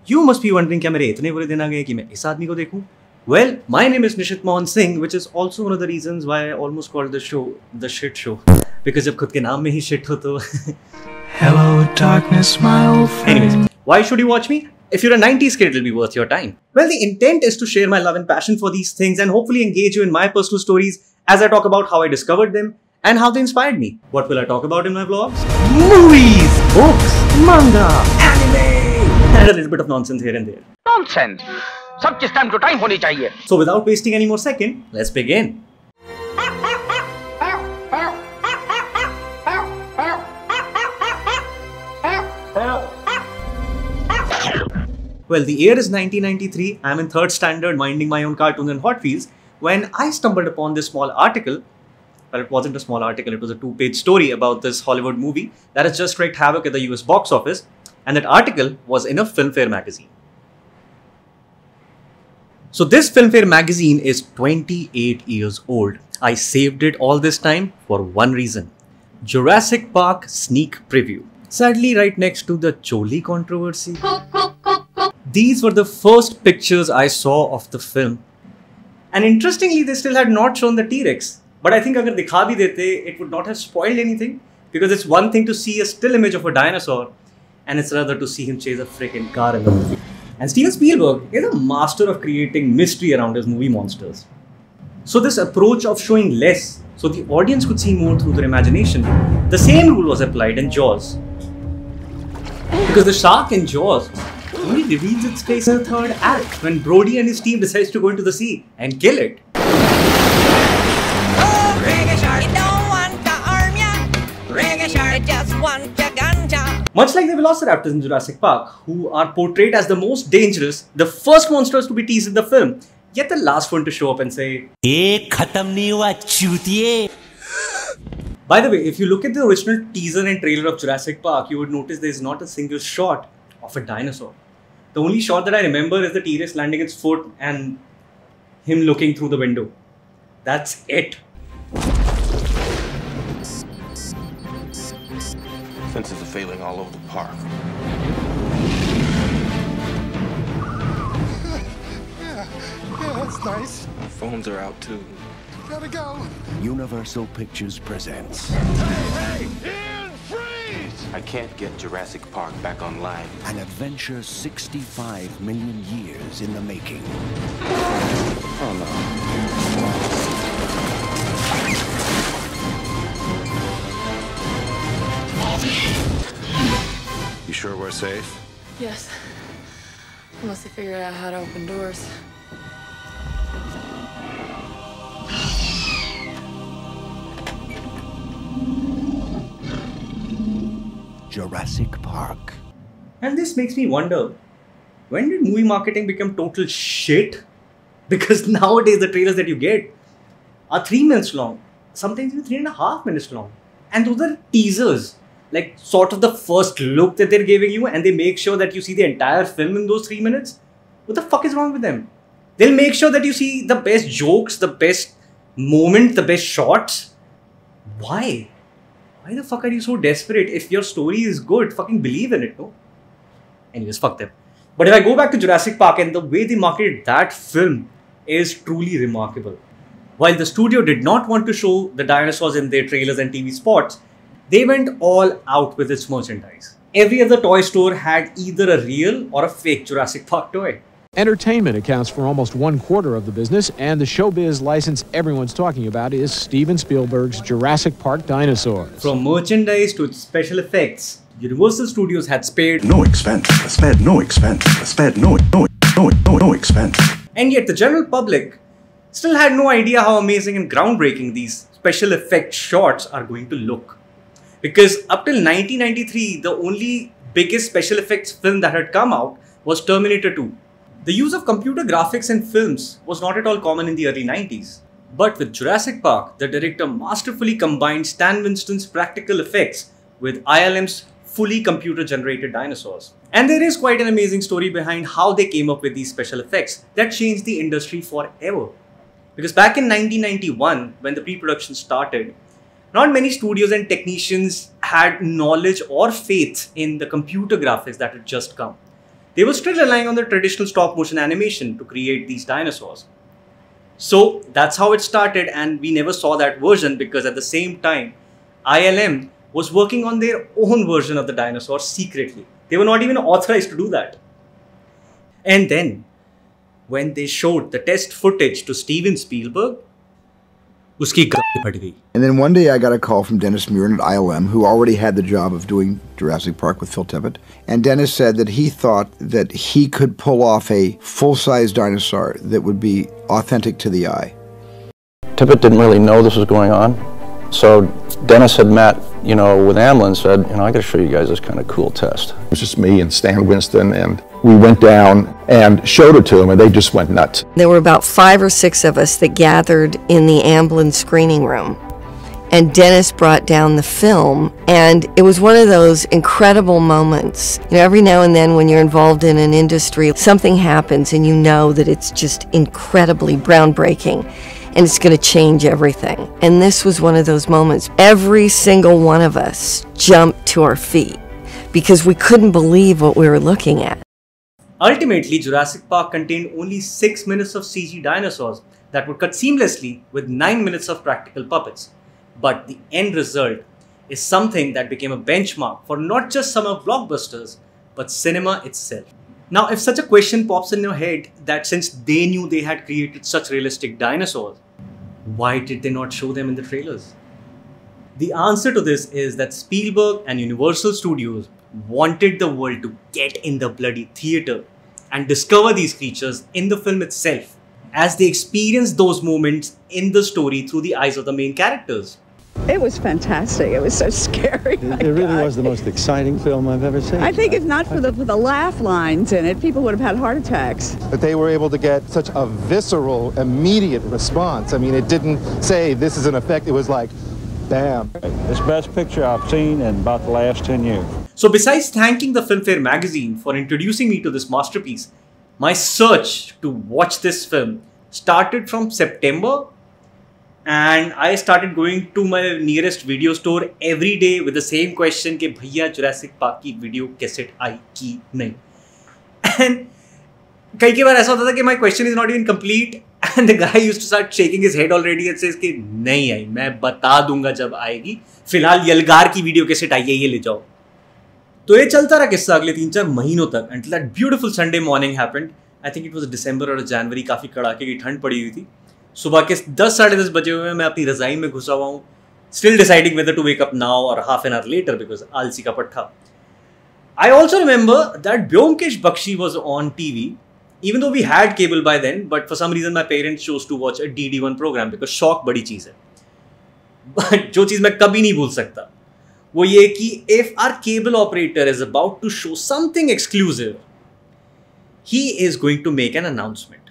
You must be wondering क्या मेरे इतने बुरे दिन आ गए कि मैं इस आदमी को देखूं? Well, my name is Nishit Mohan Singh, which is also one of the reasons why I almost called the show the shit show. Because जब खुद के नाम में ही shit हो तो Hello darkness, my old friend. Anyways, why should you watch me? If you're a 90s kid, it'll be worth your time. Well, the intent is to share my love and passion for these things and hopefully engage you in my personal stories as I talk about how I discovered them and how they inspired me. What will I talk about in my vlogs? Movies, books, manga, anime, and a little bit of nonsense here and there. Nonsense! सब चीज time to time होनी चाहिए. So without wasting any more second, let's begin. Well, the year is 1993. I'm in 3rd standard minding my own cartoons and Hot Wheels when I stumbled upon this small article. Well, it wasn't a small article, it was a 2-page story about this Hollywood movie that has just wreaked havoc at the US box office, and that article was in a Filmfare magazine. So this Filmfare magazine is 28 years old. I saved it all this time for one reason. Jurassic Park sneak preview. Sadly, right next to the Jolie controversy. These were the first pictures I saw of the film. And interestingly, they still had not shown the T-Rex. But I think agar dikha bhi dete, it would not have spoiled anything. Because it's one thing to see a still image of a dinosaur, and it's rather to see him chase a freaking car in the movie. And Steven Spielberg is a master of creating mystery around his movie monsters. So this approach of showing less, so the audience could see more through their imagination, the same rule was applied in Jaws. Because the shark in Jaws only reveals its face in the 3rd act when Brody and his team decides to go into the sea and kill it. Oh, reggae shark, you don't want to harm ya. Reggae shark, just want your ganja. Much like the velociraptors in Jurassic Park, who are portrayed as the most dangerous, the first monsters to be teased in the film, yet the last one to show up and say, "Ek khatam nahi hua, chutiye." By the way, if you look at the original teaser and trailer of Jurassic Park, you would notice there is not a single shot of a dinosaur. The only shot that I remember is the T-Rex landing its foot and him looking through the window. That's it. Fences are failing all over the park. Yeah, that's nice. Phones are out too. Gotta go. Universal Pictures presents. Hey, Ian, freeze! I can't get Jurassic Park back online. An adventure 65 million years in the making. Oh no. You sure we're safe? Yes. Unless they figured out how to open doors. Jurassic Park. And this makes me wonder, when did movie marketing become total shit? Because nowadays the trailers that you get are 3 minutes long, sometimes even 3.5 minutes long. And those are teasers, like sort of the first look that they're giving you, and they make sure that you see the entire film in those 3 minutes. What the fuck is wrong with them? They'll make sure that you see the best jokes, the best moment, the best shots. Why? Why the fuck are you so desperate? If your story is good, fucking believe in it, no? Anyways, fuck them. But if I go back to Jurassic Park, and the way they marketed that film is truly remarkable. While the studio did not want to show the dinosaurs in their trailers and TV spots, they went all out with its merchandise. Every other toy store had either a real or a fake Jurassic Park toy. Entertainment accounts for almost 1/4 of the business, and the showbiz license everyone's talking about is Steven Spielberg's Jurassic Park dinosaurs. From merchandise to its special effects, Universal Studios had spared No expense. Spared no expense. Spared no expense. And yet the general public still had no idea how amazing and groundbreaking these special effect shots are going to look. Because up till 1993, the only biggest special effects film that had come out was Terminator 2. The use of computer graphics in films was not at all common in the early 90s. But with Jurassic Park, the director masterfully combined Stan Winston's practical effects with ILM's fully computer-generated dinosaurs. And there is quite an amazing story behind how they came up with these special effects that changed the industry forever. Because back in 1991, when the pre-production started, not many studios and technicians had knowledge or faith in the computer graphics that had just come. they were still relying on the traditional stop motion animation to create these dinosaurs. So that's how it started, and we never saw that version because at the same time, ILM was working on their own version of the dinosaur secretly. They were not even authorized to do that. And then, when they showed the test footage to Steven Spielberg, uski gaadi phat gayi. And then one day I got a call from Dennis Muren at ILM, who already had the job of doing Jurassic Park with Phil Tippett. And Dennis said that he thought that he could pull off a full-size dinosaur that would be authentic to the eye. Tippett didn't really know this was going on. So Dennis had met, with Amblin and said, I got to show you guys this kind of cool test. It was just me and Stan Winston, and we went down and showed it to them, and they just went nuts. There were about 5 or 6 of us that gathered in the Amblin screening room. And Dennis brought down the film, and it was one of those incredible moments. Every now and then when you're involved in an industry, something happens and you know that it's just incredibly groundbreaking and it's going to change everything. And this was one of those moments. Every single one of us jumped to our feet because we couldn't believe what we were looking at. Ultimately, Jurassic Park contained only 6 minutes of CG dinosaurs that would cut seamlessly with 9 minutes of practical puppets. But the end result is something that became a benchmark for not just summer blockbusters, but cinema itself. Now, if such a question pops in your head that since they knew they had created such realistic dinosaurs, why did they not show them in the trailers? The answer to this is that Spielberg and Universal Studios wanted the world to get in the bloody theater and discover these creatures in the film itself as they experience those moments in the story through the eyes of the main characters. It was fantastic. It was so scary. It really was the most exciting film I've ever seen. I think if not for the laugh lines in it, people would have had heart attacks. That they were able to get such a visceral, immediate response. I mean, it didn't say this is an effect. It was like, bam. It's the best picture I've seen in about the last 10 years. So besides thanking the Filmfare magazine for introducing me to this masterpiece, my search to watch this film started from September, and I started going to my nearest video store every day with the same question कि भैया Jurassic Park की video cassette आई कि नहीं. And कई बार ऐसा होता था कि my question is not even complete and the guy used to start shaking his head already and says कि नहीं आई, मैं बता दूंगा जब आएगी, फिलहाल यलगार की video cassette आई है, ये ले जाओ. तो ये चलता रहा किस्सा अगले 3-4 महीनों तक until that beautiful Sunday morning happened. I think it was December or January, काफ़ी कड़ाके की ठंड पड़ी हुई थी. सुबह के 10-10:30 बजे हुए मैं अपनी रज़ाई में घुसा हुआ हूँ, still deciding whether to wake up now or half an hour later because आलसी का पट्टा. I also remember that Byomkesh Bakshi was on TV, even though we had cable by then, but for some reason my parents chose to watch a DD1 program because शौक बड़ी चीज़ है. But जो चीज़ मैं कभी नहीं भूल सकता वो ये कि if our cable operator is about to show something exclusive, he is going to make an announcement.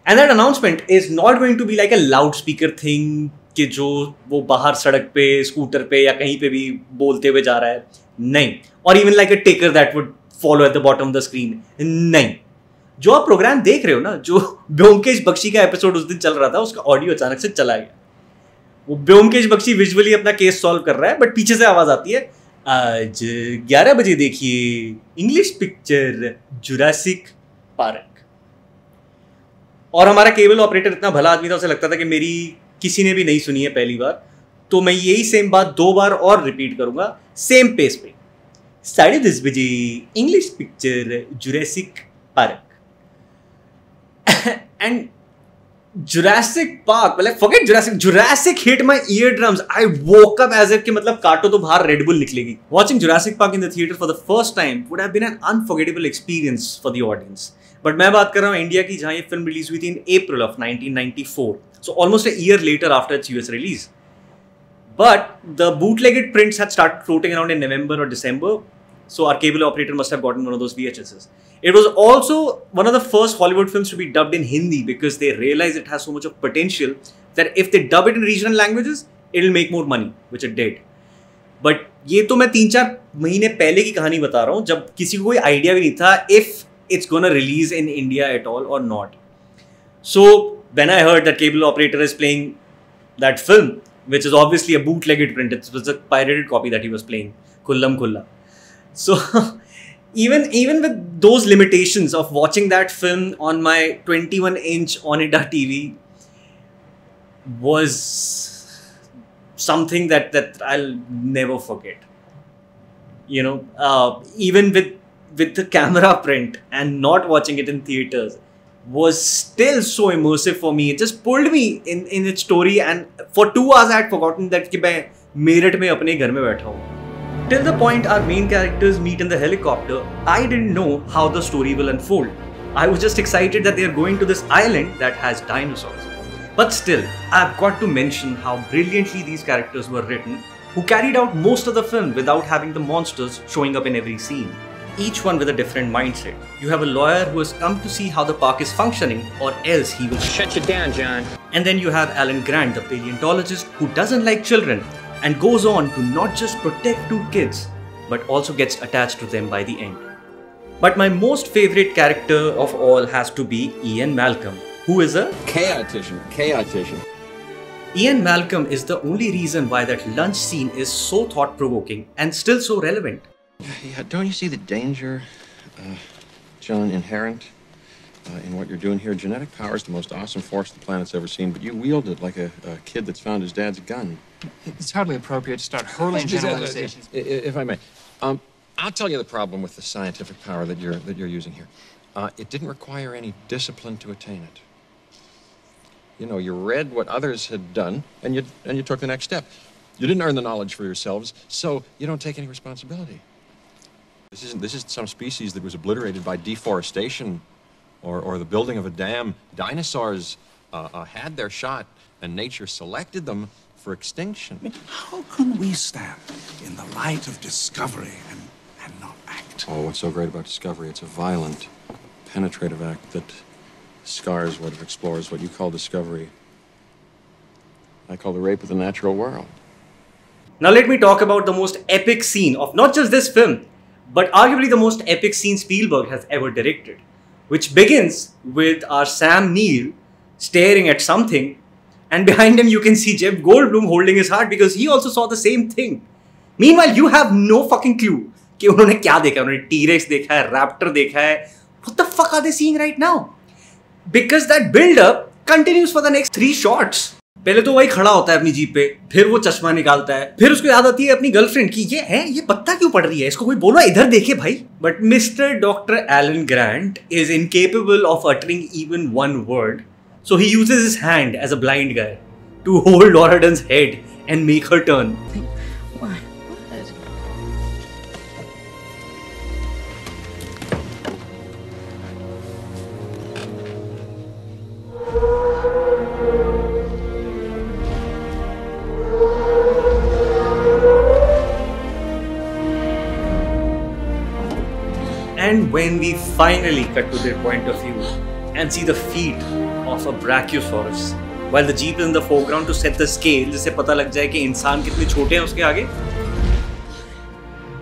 And that announcement is not going to be like a loudspeaker thing कि जो वो बाहर सड़क पे, स्कूटर पे या कहीं पे भी बोलते हुए जा रहा है, नहीं. Or even like a ticker that would follow at the bottom of the screen, नहीं. जो आप प्रोग्राम देख रहे हो ना, जो ब्योमकेश बख्शी का एपिसोड उस दिन चल रहा था, उसका ऑडियो अचानक से चला गया. वो ब्योमकेश बख्शी विजुअली अपना केस सॉल्व कर रहा है, बट पीछे से आवाज आती है, आज 11 बजे देखिए इंग्लिश पिक्चर जुरासिक पार्क. और हमारा केबल ऑपरेटर इतना भला आदमी था, उसे लगता था कि मेरी किसी ने भी नहीं सुनी है पहली बार, तो मैं यही सेम बात 2 बार और रिपीट करूंगा सेम पेस पे. 10:30 बजे English picture Jurassic park. And Jurassic Park, well, forget Jurassic hit my eardrums. I woke up as if कि मतलब काटो तो बाहर Red Bull निकलेगी. Watching Jurassic Park in the theater for the first time would have been an unforgettable experience for the audience. But मैं बात कर रहा हूँ इंडिया की, जहाँ ये फिल्म रिलीज हुई थी in April of 1994. So almost a year later after its US release. But the bootlegged prints had started floating around in November or December. So our cable operator must have gotten one of those VHSs. It was also one of the first Hollywood films to be dubbed in Hindi because they realized it has so much of potential that if they dub it in regional languages, it'll make more money, which it did. But ये तो मैं 3-4 महीने पहले की कहानी बता रहा हूँ, जब किसी को कोई आइडिया भी नहीं था if it's gonna release in India at all or not. So when I heard that cable operator is playing that film, which is obviously a bootlegged print, it was a pirated copy that he was playing, Kullam Kulla. So even with those limitations of watching that film on my 21-inch Onida TV was something that I'll never forget. You know, even with the camera print and not watching it in theaters was still so immersive for me. It just pulled me in its story, and for 2 hours I had forgotten that कि मैं मेरठ में अपने घर में बैठा हूँ. Till the point our main characters meet in the helicopter, I didn't know how the story will unfold. I was just excited that they are going to this island that has dinosaurs. But still, I've got to mention how brilliantly these characters were written, who carried out most of the film without having the monsters showing up in every scene. Each one with a different mindset. You have a lawyer who has come to see how the park is functioning, or else he will shut you down, John. And then you have Alan Grant, the paleontologist who doesn't like children and goes on to not just protect 2 kids, but also gets attached to them by the end. But my most favorite character of all has to be Ian Malcolm, who is a chaotician. Ian Malcolm is the only reason why that lunch scene is so thought-provoking and still so relevant. Yeah, don't you see the danger, John, inherent in what you're doing here? Genetic power is the most awesome force the planet's ever seen, but you wield it like a kid that's found his dad's gun. It's hardly appropriate to start hurling generalizations. If I may, I'll tell you the problem with the scientific power that you're using here. It didn't require any discipline to attain it. You know, you read what others had done, and you took the next step. You didn't earn the knowledge for yourselves, so you don't take any responsibility. This isn't some species that was obliterated by deforestation or the building of a dam. Dinosaurs had their shot, and nature selected them for extinction. I mean, how can we stand in the light of discovery and not act? Oh, what's so great about discovery? It's a violent, penetrative act that scars what it explores, what you call discovery. I call the rape of the natural world. Now let me talk about the most epic scene of not just this film, but arguably the most epic scene Spielberg has ever directed, which begins with our Sam Neill staring at something, and behind him you can see Jeff Goldblum holding his heart because he also saw the same thing. Meanwhile, you have no fucking clue कि उन्होंने क्या देखा. उन्होंने T-Rex देखा है, Raptor देखा है. What the fuck are they seeing right now? Because that build-up continues for the next 3 shots. पहले तो वही खड़ा होता है अपनी जीप पे, फिर वो चश्मा निकालता है, फिर उसको याद आती है अपनी गर्लफ्रेंड की ये पत्ता क्यों पड़ रही है, इसको कोई बोलो इधर देखे भाई. But Mr. Dr. Alan Grant is incapable of uttering even one word, so he uses his hand as a blind guy to hold Laura Dern's head and make her turn. And when we finally cut to their point of view and see the feet of a brachiosaurus, while the jeep is in the foreground to set the scale, जिससे पता लग जाए कि इंसान कितने छोटे हैं उसके आगे.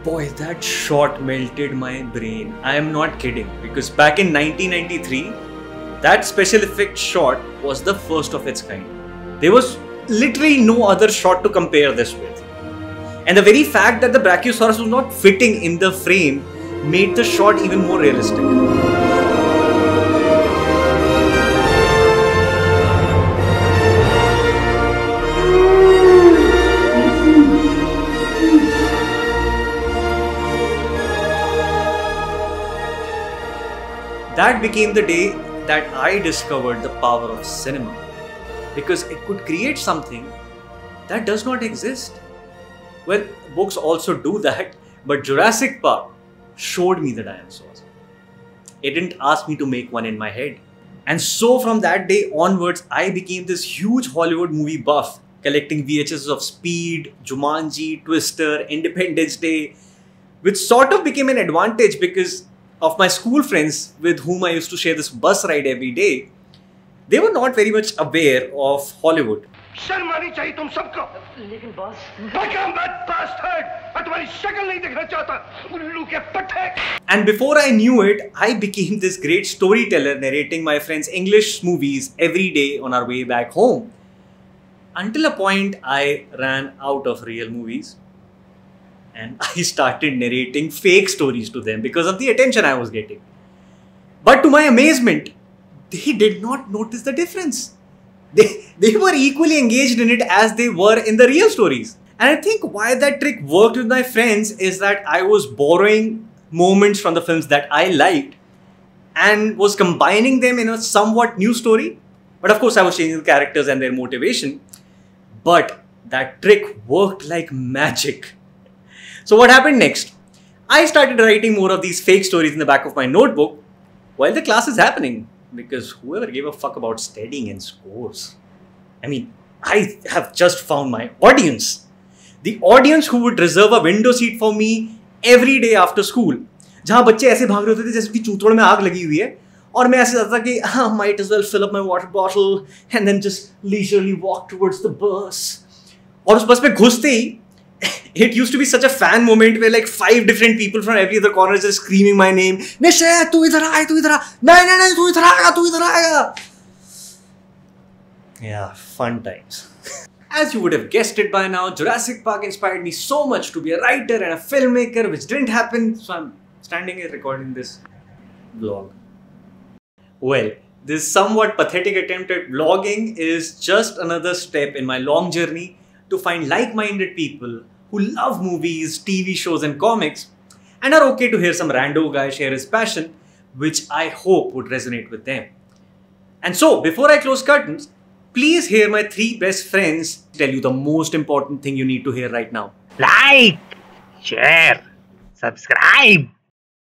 Boy, that shot melted my brain. I am not kidding, because back in 1993, that special effect shot was the first of its kind. There was literally no other shot to compare this with. And the very fact that the brachiosaurus was not fitting in the frame made the shot even more realistic. That became the day that I discovered the power of cinema, because it could create something that does not exist. Well, books also do that, but Jurassic Park showed me the dinosaurs. It didn't ask me to make one in my head. And so from that day onwards, I became this huge Hollywood movie buff, collecting VHS of Speed, Jumanji, Twister, Independence Day, which sort of became an advantage because of my school friends with whom I used to share this bus ride every day. They were not very much aware of Hollywood. शर्म आनी चाहिए तुम सबको. लेकिन boss bastard, मैं तुम्हारी शक्ल नहीं देखना चाहता, उल्लू के पट्टे. And before I knew it, I became this great storyteller narrating my friends' English movies every day on our way back home. Until a point I ran out of real movies. and I started narrating fake stories to them because of the attention I was getting. But to my amazement, they did not notice the difference. They were equally engaged in it as they were in the real stories. And I think why that trick worked with my friends is that I was borrowing moments from the films that I liked and was combining them in a somewhat new story. But of course, I was changing the characters and their motivation. But that trick worked like magic. So what happened next? I started writing more of these fake stories in the back of my notebook while the class is happening. Because whoever gave a fuck about studying and scores? I mean, I have just found my audience. The audience who would reserve a window seat for me every day after school. जहाँ बच्चे ऐसे भाग रहे होते थे जैसे कि चूतोड़ में आग लगी हुई है और मैं ऐसे जाता था कि might as well fill up my water bottle and then just leisurely walk towards the bus. और उस बस में घुसते ही it used to be such a fan moment where like 5 different people from every other corner just screaming my name. निश्चय तू इधर आ, तू इधर आ, नहीं तू इधर आएगा, तू इधर आएगा. Yeah, fun times. As you would have guessed it by now, Jurassic Park inspired me so much to be a writer and a filmmaker, which didn't happen, so I'm standing here recording this vlog. Well, this somewhat pathetic attempt at vlogging is just another step in my long journey to find like-minded people who love movies, TV shows and comics and are okay to hear some rando guy share his passion, which I hope would resonate with them. And so, before I close curtains, please hear my 3 best friends tell you the most important thing you need to hear right now. Like, share, subscribe.